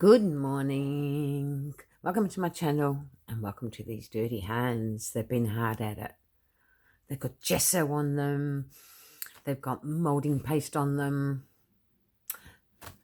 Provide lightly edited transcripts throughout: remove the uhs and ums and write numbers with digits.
Good morning. Welcome to my channel and welcome to these dirty hands. They've been hard at it. They've got gesso on them. They've got moulding paste on them.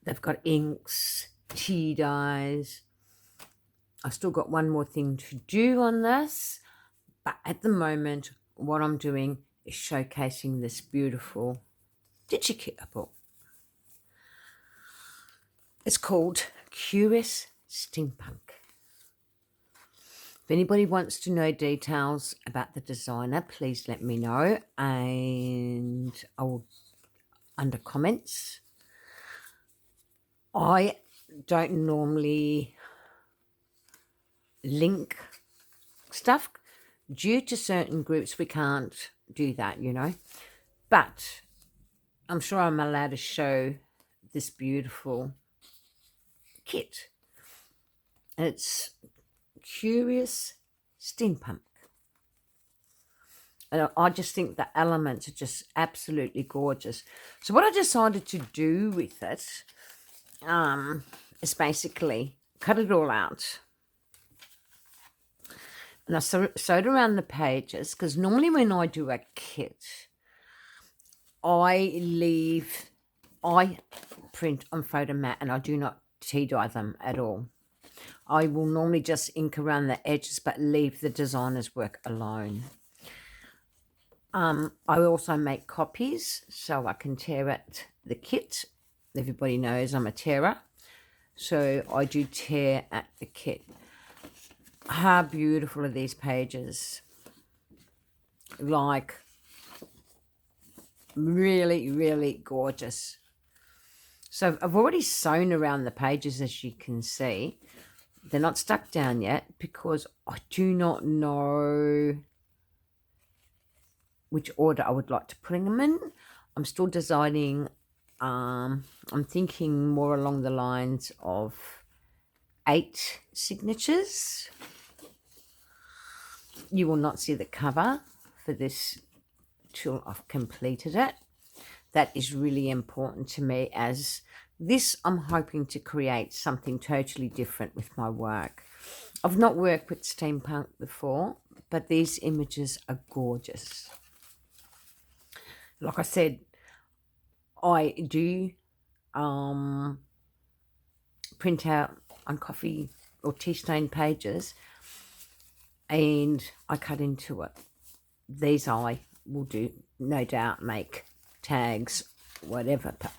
They've got inks, tea dyes. I've still got one more thing to do on this. But at the moment, what I'm doing is showcasing this beautiful DigiKit I bought. It's called Curious Steampunk. If anybody wants to know details about the designer, please let me know, and I will under comments. I don't normally link stuff due to certain groups. We can't do that, but I'm sure I'm allowed to show this beautiful kit. It's Curious Steampunk. And I just think the elements are just absolutely gorgeous. So what I decided to do with it is basically cut it all out. And I sewed around the pages, because normally when I do a kit, I print on Photomat and I do not tea dye them at all. I will normally just ink around the edges but leave the designer's work alone. I also make copies so I can tear at the kit. Everybody knows I'm a tearer, so I do tear at the kit. How beautiful are these pages? Like, really, really gorgeous. So I've already sewn around the pages, as you can see. They're not stuck down yet because I do not know which order I would like to bring them in. I'm still designing. I'm thinking more along the lines of 8 signatures. You will not see the cover for this till I've completed it. That is really important to me, as this I'm hoping to create something totally different with my work. I've not worked with steampunk before, but these images are gorgeous. Like I said, I do print out on coffee or tea stain pages and I cut into it. These I will do, no doubt, make tags, whatever. But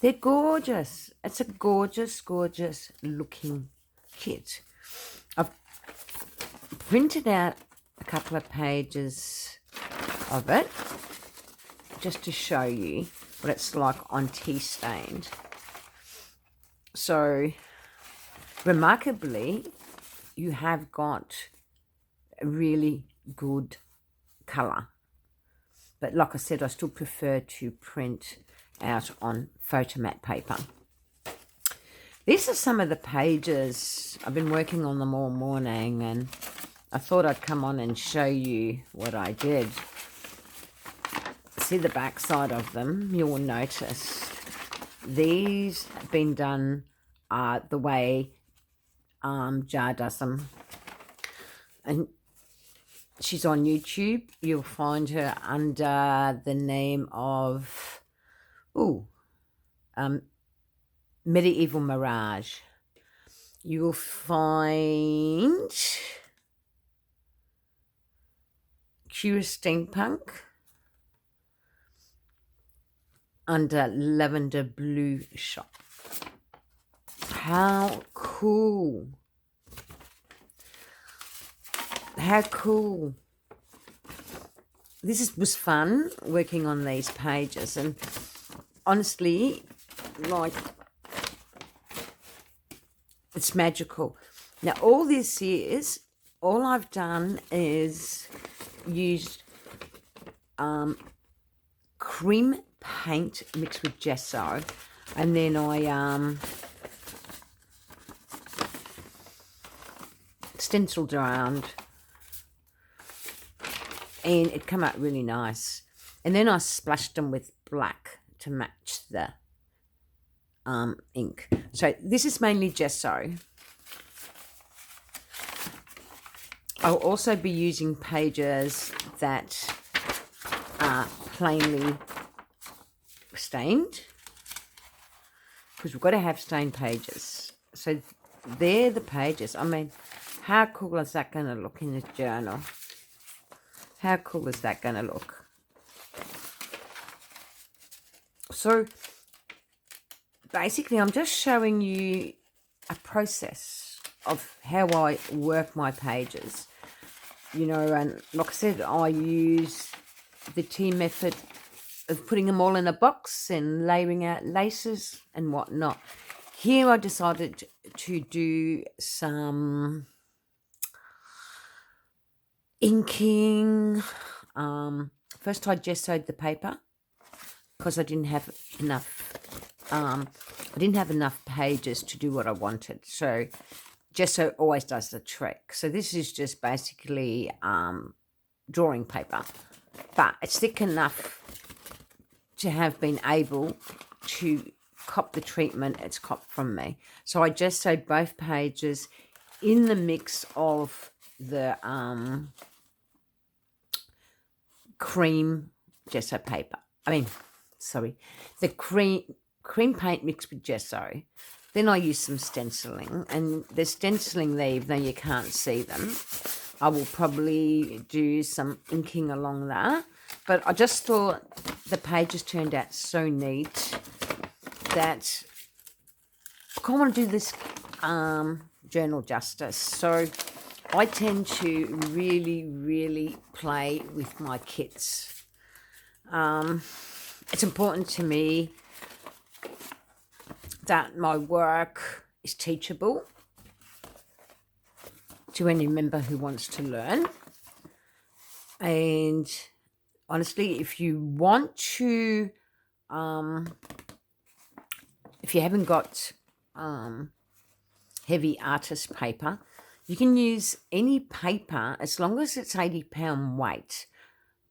they're gorgeous. It's a gorgeous, gorgeous looking kit. I've printed out a couple of pages of it just to show you what it's like on tea stained. So remarkably, you have got a really good colour. But like I said, I still prefer to print out on Photomat paper. These are some of the pages. I've been working on them all morning and I thought I'd come on and show you what I did. See the back side of them, you will notice these have been done the way Jar does them. And she's on YouTube. You'll find her under the name of Medieval Mirage. You will find Curious Steampunk under Lavender Blue Shop. How cool. How cool. This was fun working on these pages, and honestly, like, it's magical. Now all this is, all I've done is used cream paint mixed with gesso, and then I stenciled around and it came out really nice. And then I splashed them with black to match the ink. So this is mainly gesso. I'll also be using pages that are plainly stained, because we've got to have stained pages. So they're the pages. I mean, how cool is that going to look in the journal? How cool is that going to look? So basically, I'm just showing you a process of how I work my pages. You know, and like I said, I use the T method of putting them all in a box and layering out laces and whatnot. Here I decided to do some inking. First I gessoed the paper because I didn't have enough. I didn't have enough pages to do what I wanted. So gesso always does the trick. So this is just basically drawing paper, but it's thick enough to have been able to cop the treatment it's copped from me. So I gessoed both pages in the mix of the cream gesso paper. The cream paint mixed with gesso. Then I use some stenciling, and the stenciling there, even though you can't see them, I will probably do some inking along there. But I just thought the pages turned out so neat that I want to do this journal justice. So I tend to really, really play with my kits. It's important to me that my work is teachable to any member who wants to learn. And honestly, if you want to, if you haven't got heavy artist paper, you can use any paper as long as it's 80-pound weight.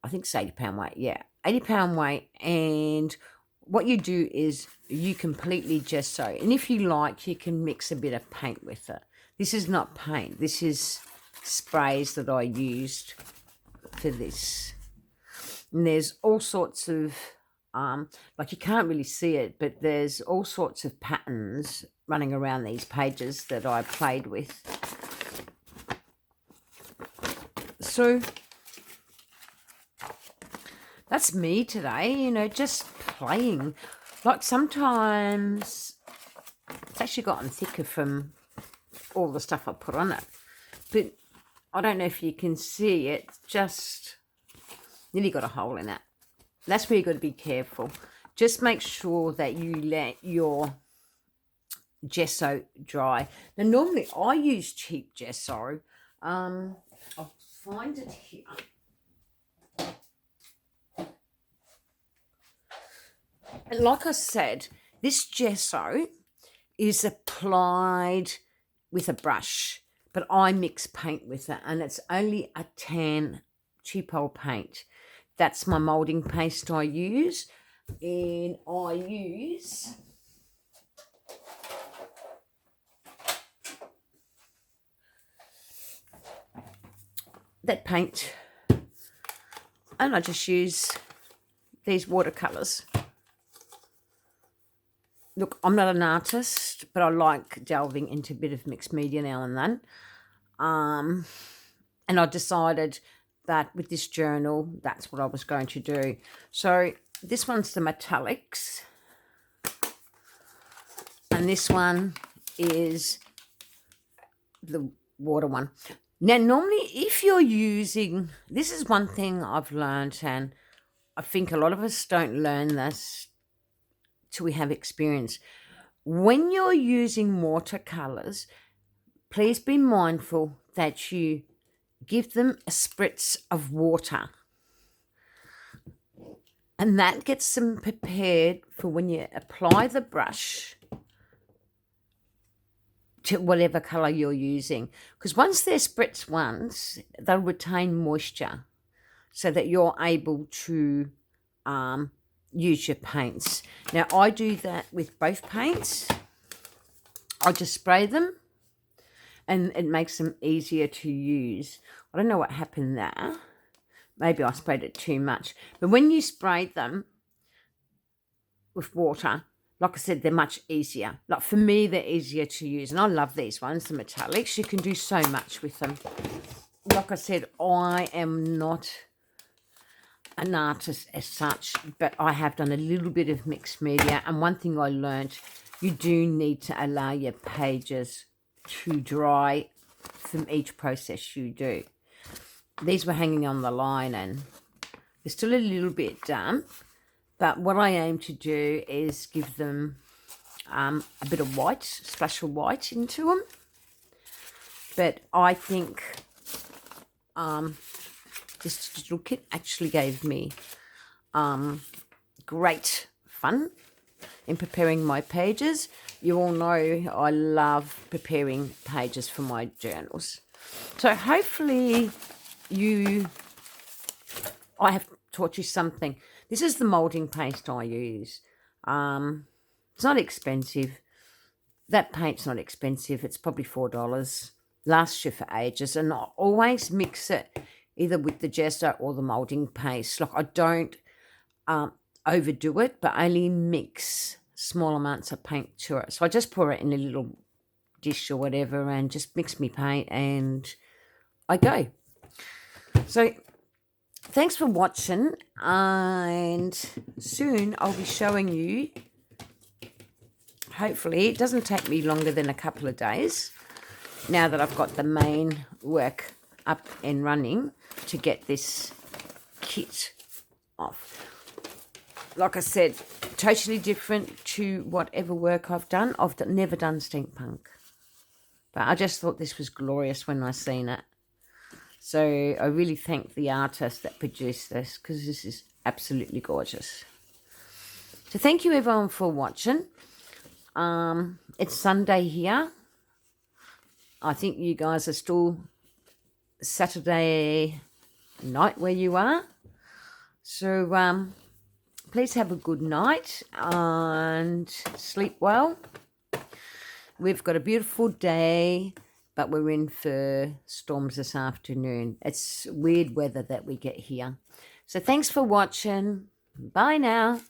I think it's 80-pound weight, yeah. 80-pound weight, and what you do is you completely gesso. And if you like, you can mix a bit of paint with it. This is not paint. This is sprays that I used for this. And there's all sorts of, like you can't really see it, but there's all sorts of patterns running around these pages that I played with. So that's me today, you know, just playing. Like sometimes it's actually gotten thicker from all the stuff I put on it. But I don't know if you can see it, just nearly got a hole in it. That's where you've got to be careful. Just make sure that you let your gesso dry. Now, normally I use cheap gesso. I'll find it here. And like I said, this gesso is applied with a brush, but I mix paint with it, and it's only a tan cheap old paint. That's my moulding paste I use, and I use that paint, and I just use these watercolours. Look, I'm not an artist, but I like delving into a bit of mixed media now and then. And I decided that with this journal, that's what I was going to do. So this one's the metallics. And this one is the water one. Now, normally, if you're using, this is one thing I've learned, and I think a lot of us don't learn this till we have experience. When you're using watercolors, please be mindful that you give them a spritz of water, and that gets them prepared for when you apply the brush to whatever color you're using. Because once they're spritzed once, they'll retain moisture so that you're able to use your paints. Now, I do that with both paints. I just spray them and it makes them easier to use. I don't know what happened there. Maybe I sprayed it too much. But when you spray them with water, like I said, they're much easier. Like for me, they're easier to use. And I love these ones, the metallics. You can do so much with them. Like I said, I am not an artist as such, but I have done a little bit of mixed media. And one thing I learned, you do need to allow your pages to dry from each process you do. These were hanging on the line and they're still a little bit damp. But what I aim to do is give them a bit of white, splash of white into them. But I think this digital kit actually gave me great fun in preparing my pages. You all know I love preparing pages for my journals. So hopefully I have taught you something. This is the moulding paste I use. It's not expensive. That paint's not expensive. It's probably $4. Lasts you for ages. And I always mix it either with the gesso or the moulding paste. Like I don't overdo it, but only mix small amounts of paint to it. So I just pour it in a little dish or whatever and just mix me paint and I go. So thanks for watching, and soon I'll be showing you, hopefully it doesn't take me longer than a couple of days now that I've got the main work up and running to get this kit off. Like I said, totally different to whatever work I've done. I've never done steampunk, but I just thought this was glorious when I seen it. So I really thank the artist that produced this because this is absolutely gorgeous. So thank you everyone for watching. It's Sunday here. I think you guys are still Saturday night where you are. So please have a good night and sleep well. We've got a beautiful day, but we're in for storms this afternoon. It's weird weather that we get here. So thanks for watching. Bye now.